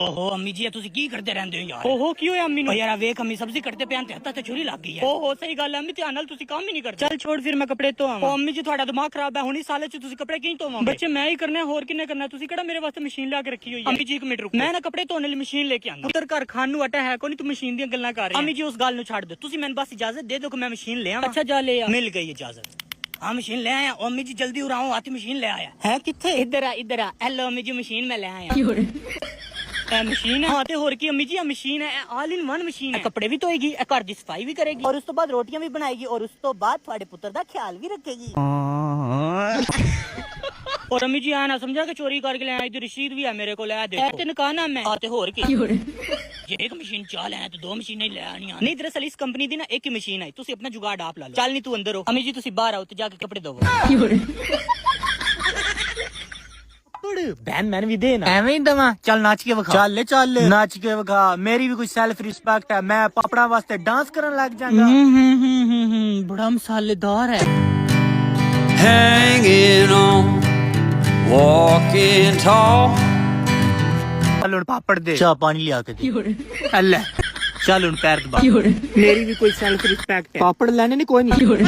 ओहो अम्मी जी तुसी की करते रहंदे हो यार। ओहो की होया अम्मी नु? यार वेख अम्मी सब्जी कटते पे ते हत्था ते छुरी लग गई है। ओहो सही गल है अम्मी, ध्यान नाल तुसी काम ही नहीं करते। चल छोड़ फिर मैं कपड़े तो ओ अम्मी जी थोड़ा दिमाग खराब है, हुनी साले च तुसी कपड़े की धोवोगे? बच्चे मैं ही करने होर किन्ने करना, तुसी केड़ा मेरे वास्ते मशीन ला के रखी हुई है? अम्मी जी एक मिनट रुको, मैं ना कपड़े धोने वाली मशीन लेके आंदा। पुत्तर घर खान नु आटा है कोनी, तू मशीन दी गल्लां कर रही है। अम्मी जी उस गल नु छाड़ दो, तुसी मैनू बस इजाजत दे दो कि मैं मशीन ले आवां। अच्छा जा ले आ। मिल गई इजाजत। हाँ मशीन ले आया। अम्मी जी जल्दी उड़ाओ, आती मशीन ले आया है किथे? इधर आ इधर आ। हेलो अम्मी जी मशीन में ले आया। मशीन है हाँ ते होर की अम्मी जी मशीन है, ऑल इन वन मशीन है। कपड़े भी धोएगी, घर की सफाई भी करेगी और उस तो बाद रोटियां भी बनाएगी और उस तो बाद थोड़े पुत्र दा ख्याल भी रखेगी। और अम्मी जी आना समझा के चोरी करके ले आई, रशीद भी है मेरे को, ले देखो तेन कहा ना मैं आते होर की ये एक मशीन चाल है तो दो मशीनें ले आनी नहीं। दरअसल इस कंपनी दी ना एक ही मशीन है, तुसी अपना जुगाड़ आप ला लो। चल नहीं तू अंदर हो, अम्मी जी तुसी बाहर आओ तो जाके कपड़े धोवो। बहन मैंने भी दे ना एवं ही दवा। चल नाच के विखा। चल नाच के विखा, मेरी भी कुछ सेल्फ रिस्पेक्ट है, मैं पापड़ा वास्ते डांस करने लग जाऊंगा। बड़ा मसालेदार है। Hanging on, walking tall. चल उन पापड़ दे, चाह पानी लिया के दे। अल्लाह चल उन पैर दबा। मेरी भी कोई सेल्फ रिस्पेक्ट है, पापड़ लेने नहीं कोई नहीं।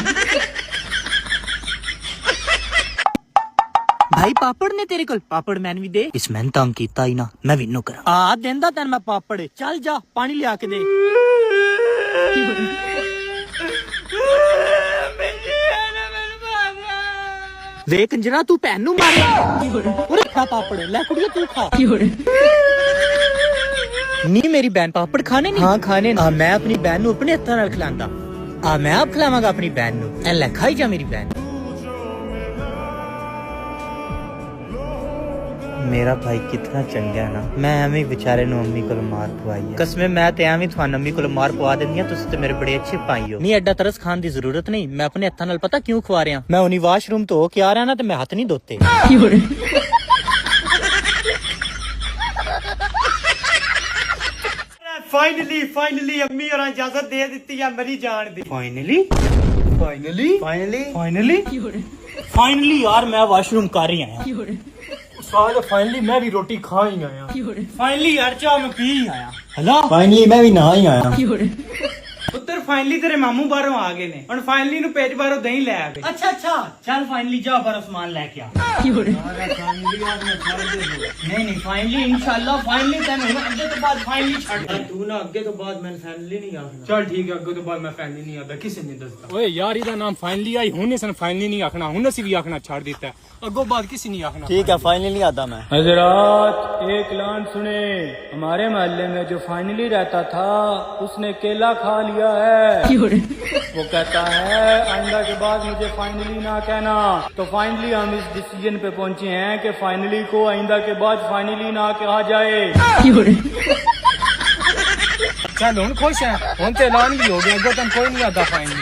भाई पापड़ ने तेरे को? पापड़ मैंने भी दे। इस मैंने तंग कीता ही ना, मैं भी नो करा। आ देंदा तेन मैं पापड़, चल जा पानी लिया के दे। वे कंजरा तू भैन नू मारे खा पापड़, ले कुड़िया तू खा। नहीं मेरी बहन पापड़ खाने नहीं? हाँ खाने। मैं अपनी बहन नू अपने हत्थां नाल खिलांदा। मैं आप खिलावांगा अपनी बहन नू। ए ले खाई जा मेरी बहन। मेरा भाई कितना चंगा है ना, मैं एवं बेचारे नु अम्मी को मार पवाई है। कसमें मैं ते एवं थानू अम्मी को मार पवा देंदियां, तुसी ते मेरे बड़े अच्छे भाई हो। नहीं एडा तरस खान दी जरूरत नहीं, मैं अपने हत्थां नाल पता क्यों खवा रहा। मैं उन्हीं वाशरूम तो के आ रहा ना, ते मैं हाथ नहीं धोते। फाइनली अम्मी और इजाजत दे दी है मेरी जान दी। फाइनली यार मैं वाशरूम कर ही आया। फाइनली मैं भी रोटी खा ही आया। फाइनली यार चाह मैं पी ही आया। हेलो फाइनली मैं भी नहा ही आया। पुत्र फाइनली तेरे मामू बाहरों आ गए ने, और फाइनली नु पेट बाहरों दही ले आ गए। अच्छा चल फाइनली जा बाहरों सामान लेके आ। नहीं फाइनली इंशाल्लाह फाइनली तेन अगे तो बाद फाइनली छड़ तू ना, अगे तो बाद मैं फाइनली नहीं आखना। चल ठीक है, अगे तो बाद मैं फाइनली नहीं आता, किसी नहीं दसदा। ओए यार इदा नाम फाइनली आई, हुने सन फाइनली नहीं आखना, हुने से भी आखना छोड़ देता है, अगो बाद किसी नहीं आखना। ठीक है फाइनली नहीं आता मैं। हजरात एक लान सुने, हमारे मोहल्ले में जो फाइनली रहता था उसने केला खा लिया है। वो कहता है आइंदा के बाद मुझे फाइनली ना कहना। तो फाइनली हम इस डिसीजन पे पहुंचे हैं कि फाइनली को आइंदा के बाद फाइनली ना कहा जाए। चल हुन खुश है, हुन तो ऐलान भी हो गया, अगो तन कोई नहीं आता फाइनली।